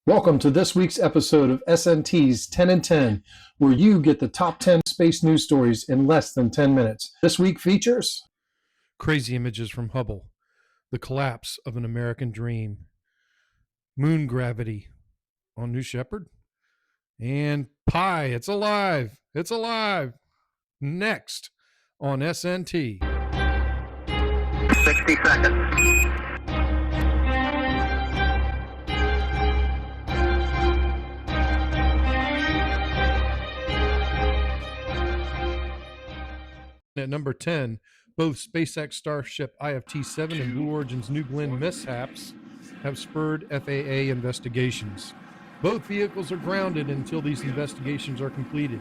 Welcome to this week's episode of SNT's 10 and 10, where you get the top 10 space news stories in less than 10 minutes. This week features crazy images from Hubble, the collapse of an American dream, moon gravity on New Shepard, and Pi, it's alive, it's alive. Next on SNT. 60 seconds. At number 10, both SpaceX Starship IFT-7 and Blue Origin's New Glenn mishaps have spurred FAA investigations. Both vehicles are grounded until these investigations are completed.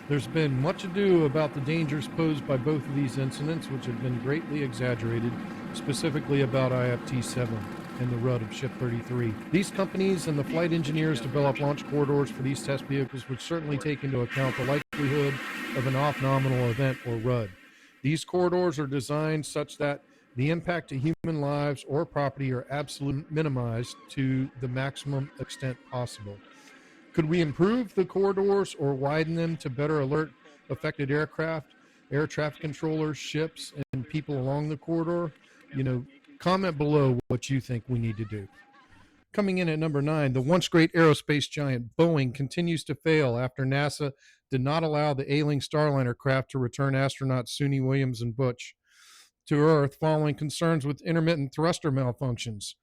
There's been much ado about the dangers posed by both of these incidents, which have been greatly exaggerated, specifically about IFT-7 and the RUD of Ship 33. These companies and the flight engineers develop launch corridors for these test vehicles, which certainly take into account the likelihood of an off-nominal event or RUD. These corridors are designed such that the impact to human lives or property are absolutely minimized to the maximum extent possible. Could we improve the corridors or widen them to better alert affected aircraft, air traffic controllers, ships, and people along the corridor? Comment below what you think we need to do. Coming in at number 9, the once great aerospace giant Boeing continues to fail after NASA did not allow the ailing Starliner craft to return astronauts Suni, Williams, and Butch to Earth following concerns with intermittent thruster malfunctions.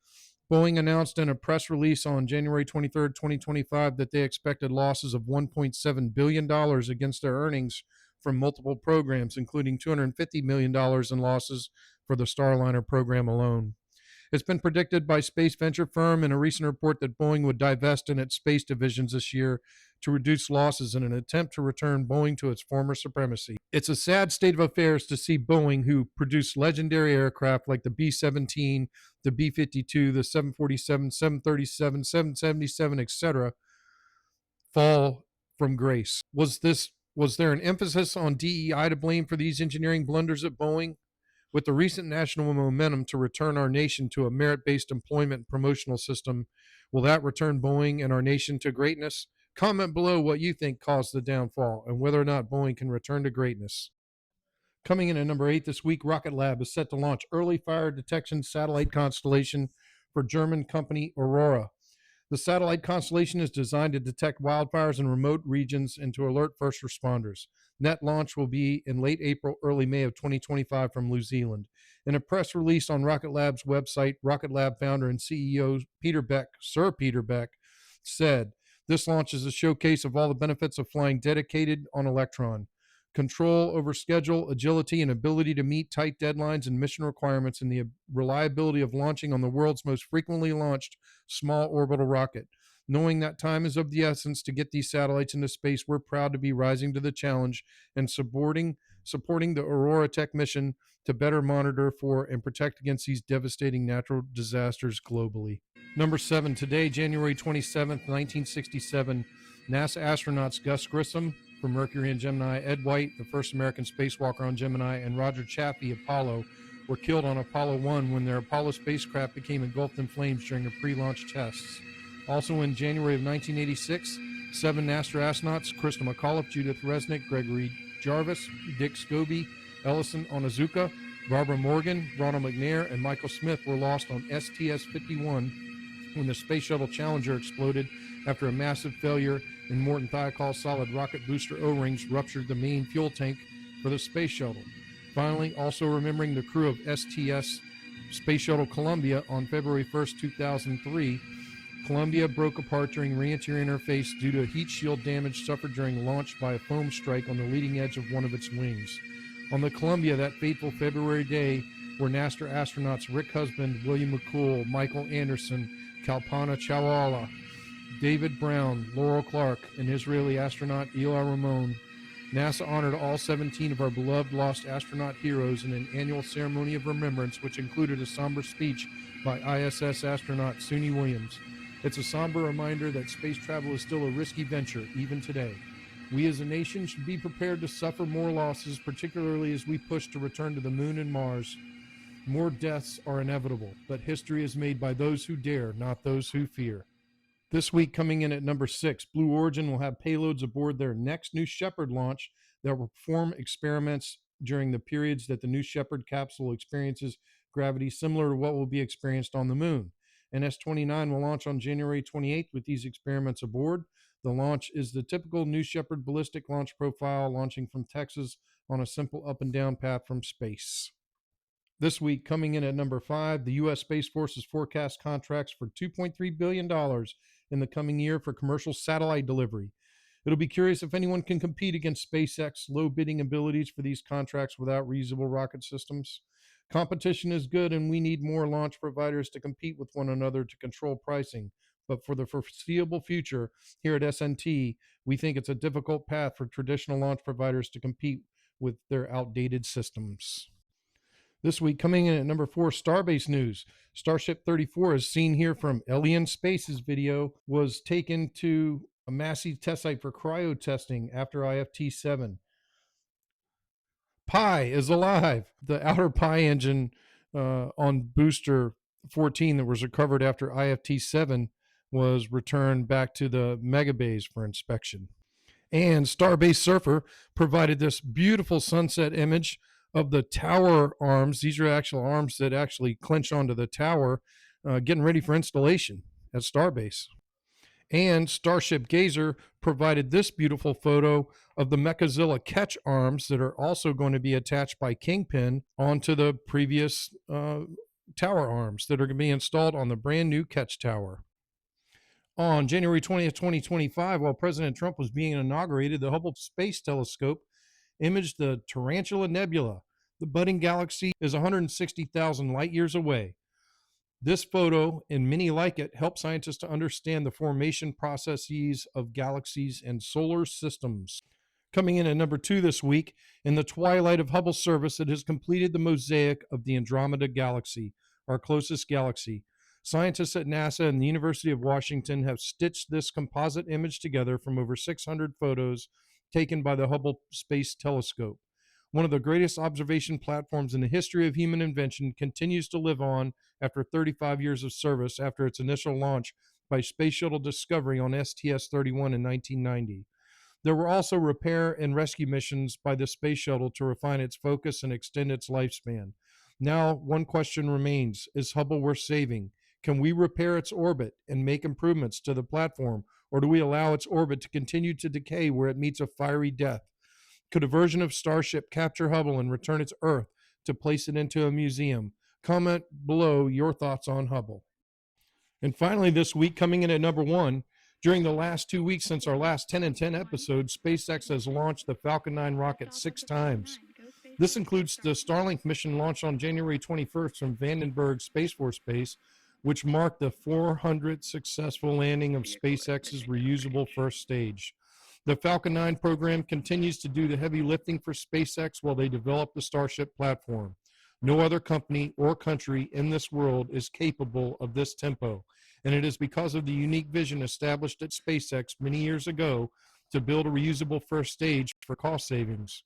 Boeing announced in a press release on January 23, 2025, that they expected losses of $1.7 billion against their earnings from multiple programs, including $250 million in losses for the Starliner program alone. It's been predicted by space venture firm in a recent report that Boeing would divest in its space divisions this year to reduce losses in an attempt to return Boeing to its former supremacy. It's a sad state of affairs to see Boeing, who produced legendary aircraft like the B-17, the B-52, the 747, 737, 777, etc., fall from grace. Was there an emphasis on DEI to blame for these engineering blunders at Boeing? With the recent national momentum to return our nation to a merit-based employment promotional system, will that return Boeing and our nation to greatness? Comment below what you think caused the downfall and whether or not Boeing can return to greatness. Coming in at number 8 this week, Rocket Lab is set to launch early fire detection satellite constellation for German company Aurora. The satellite constellation is designed to detect wildfires in remote regions and to alert first responders. Net launch will be in late April, early May of 2025 from New Zealand. In a press release on Rocket Lab's website, Rocket Lab founder and CEO Sir Peter Beck, said, "This launch is a showcase of all the benefits of flying dedicated on Electron. Control over schedule, agility, and ability to meet tight deadlines and mission requirements, and the reliability of launching on the world's most frequently launched small orbital rocket. Knowing that time is of the essence to get these satellites into space, we're proud to be rising to the challenge and supporting the Aurora Tech mission to better monitor for and protect against these devastating natural disasters globally." Number 7, today, January 27th, 1967, NASA astronauts Gus Grissom from Mercury and Gemini, Ed White, the first American spacewalker on Gemini, and Roger Chaffee, Apollo, were killed on Apollo 1 when their Apollo spacecraft became engulfed in flames during a pre-launch tests. Also in January of 1986, 7 NASA astronauts, Krista McAuliffe, Judith Resnick, Gregory Jarvis, Dick Scobie, Ellison Onizuka, Barbara Morgan, Ronald McNair, and Michael Smith were lost on STS-51 when the Space Shuttle Challenger exploded after a massive failure in Morton Thiokol solid rocket booster O-rings ruptured the main fuel tank for the space shuttle. Finally, also remembering the crew of STS Space Shuttle Columbia on February 1st, 2003, Columbia broke apart during re-entry interface due to heat shield damage suffered during launch by a foam strike on the leading edge of one of its wings. On the Columbia that fateful February day were NASA astronauts Rick Husband, William McCool, Michael Anderson, Kalpana Chawla, David Brown, Laurel Clark, and Israeli astronaut Eli Ramon. NASA honored all 17 of our beloved lost astronaut heroes in an annual ceremony of remembrance, which included a somber speech by ISS astronaut Suni Williams. It's a somber reminder that space travel is still a risky venture, even today. We as a nation should be prepared to suffer more losses, particularly as we push to return to the moon and Mars. More deaths are inevitable, but history is made by those who dare, not those who fear. This week, coming in at number 6, Blue Origin will have payloads aboard their next New Shepard launch that will perform experiments during the periods that the New Shepard capsule experiences gravity similar to what will be experienced on the moon. NS-29 will launch on January 28th with these experiments aboard. The launch is the typical New Shepard ballistic launch profile, launching from Texas on a simple up and down path from space. This week, coming in at number 5, the U.S. Space Force's forecast contracts for $2.3 billion in the coming year for commercial satellite delivery. It'll be curious if anyone can compete against SpaceX low bidding abilities for these contracts without reusable rocket systems. Competition is good, and we need more launch providers to compete with one another to control pricing. But for the foreseeable future, here at SNT, we think it's a difficult path for traditional launch providers to compete with their outdated systems. This week, coming in at number 4, Starbase news. Starship 34, as seen here from Alien Space's video, was taken to a massive test site for cryo testing after IFT 7. Pi is alive. The outer Pi engine on booster 14 that was recovered after IFT 7 was returned back to the megabase for inspection. And Starbase Surfer provided this beautiful sunset image of the tower arms. These are actual arms that actually clench onto the tower, getting ready for installation at Starbase. And Starship Gazer provided this beautiful photo of the Mechazilla catch arms that are also going to be attached by Kingpin onto the previous tower arms that are going to be installed on the brand new catch tower. On January 20th, 2025, while President Trump was being inaugurated, the Hubble Space Telescope imaged the Tarantula Nebula. The budding galaxy is 160,000 light years away. This photo and many like it help scientists to understand the formation processes of galaxies and solar systems. Coming in at number 2 this week, in the Twilight of Hubble service, it has completed the mosaic of the Andromeda galaxy, our closest galaxy. Scientists at NASA and the University of Washington have stitched this composite image together from over 600 photos taken by the Hubble Space Telescope. One of the greatest observation platforms in the history of human invention continues to live on after 35 years of service after its initial launch by Space Shuttle Discovery on STS-31 in 1990. There were also repair and rescue missions by the Space Shuttle to refine its focus and extend its lifespan. Now, one question remains: is Hubble worth saving? Can we repair its orbit and make improvements to the platform, or do we allow its orbit to continue to decay where it meets a fiery death? Could a version of Starship capture Hubble and return it to Earth to place it into a museum? Comment below your thoughts on Hubble. And finally, this week, coming in at number 1, during the last 2 weeks since our last 10 and 10 episode, SpaceX has launched the Falcon 9 rocket 6 times. This includes the Starlink mission launched on January 21st from Vandenberg Space Force Base, which marked the 400th successful landing of SpaceX's reusable first stage. The Falcon 9 program continues to do the heavy lifting for SpaceX while they develop the Starship platform. No other company or country in this world is capable of this tempo, and it is because of the unique vision established at SpaceX many years ago to build a reusable first stage for cost savings.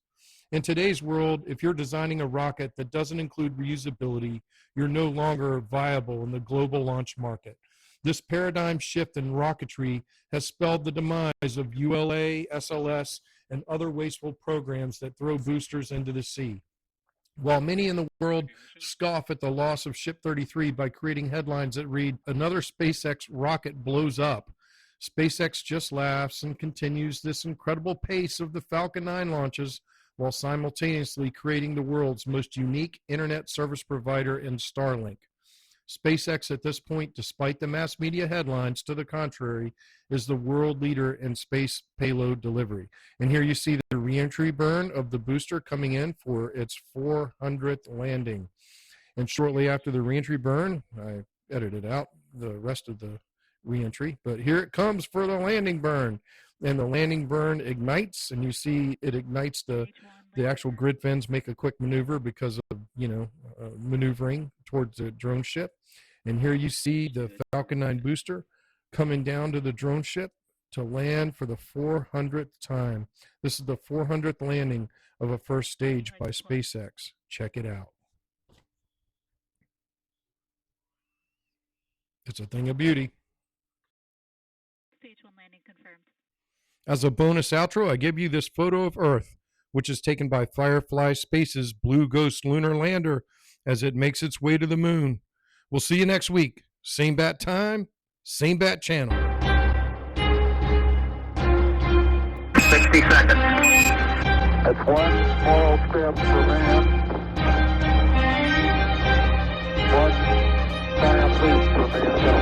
In today's world, if you're designing a rocket that doesn't include reusability, you're no longer viable in the global launch market. This paradigm shift in rocketry has spelled the demise of ULA, SLS, and other wasteful programs that throw boosters into the sea. While many in the world scoff at the loss of Ship 33 by creating headlines that read, "Another SpaceX rocket blows up," SpaceX just laughs and continues this incredible pace of the Falcon 9 launches while simultaneously creating the world's most unique internet service provider in Starlink. SpaceX at this point, despite the mass media headlines to the contrary, is the world leader in space payload delivery. And here you see the reentry burn of the booster coming in for its 400th landing. And shortly after the reentry burn, I edited out the rest of the reentry, but here it comes for the landing burn. And the landing burn ignites, and you see it ignites the actual grid fins make a quick maneuver because of, maneuvering towards the drone ship. And here you see the Falcon 9 booster coming down to the drone ship to land for the 400th time. This is the 400th landing of a first stage by SpaceX. Check it out. It's a thing of beauty. Stage 1 landing confirmed. As a bonus outro, I give you this photo of Earth, which is taken by Firefly Space's Blue Ghost lunar lander as it makes its way to the moon. We'll see you next week. Same bat time, same bat channel. 60 seconds. That's one small step for man, one giant leap for mankind.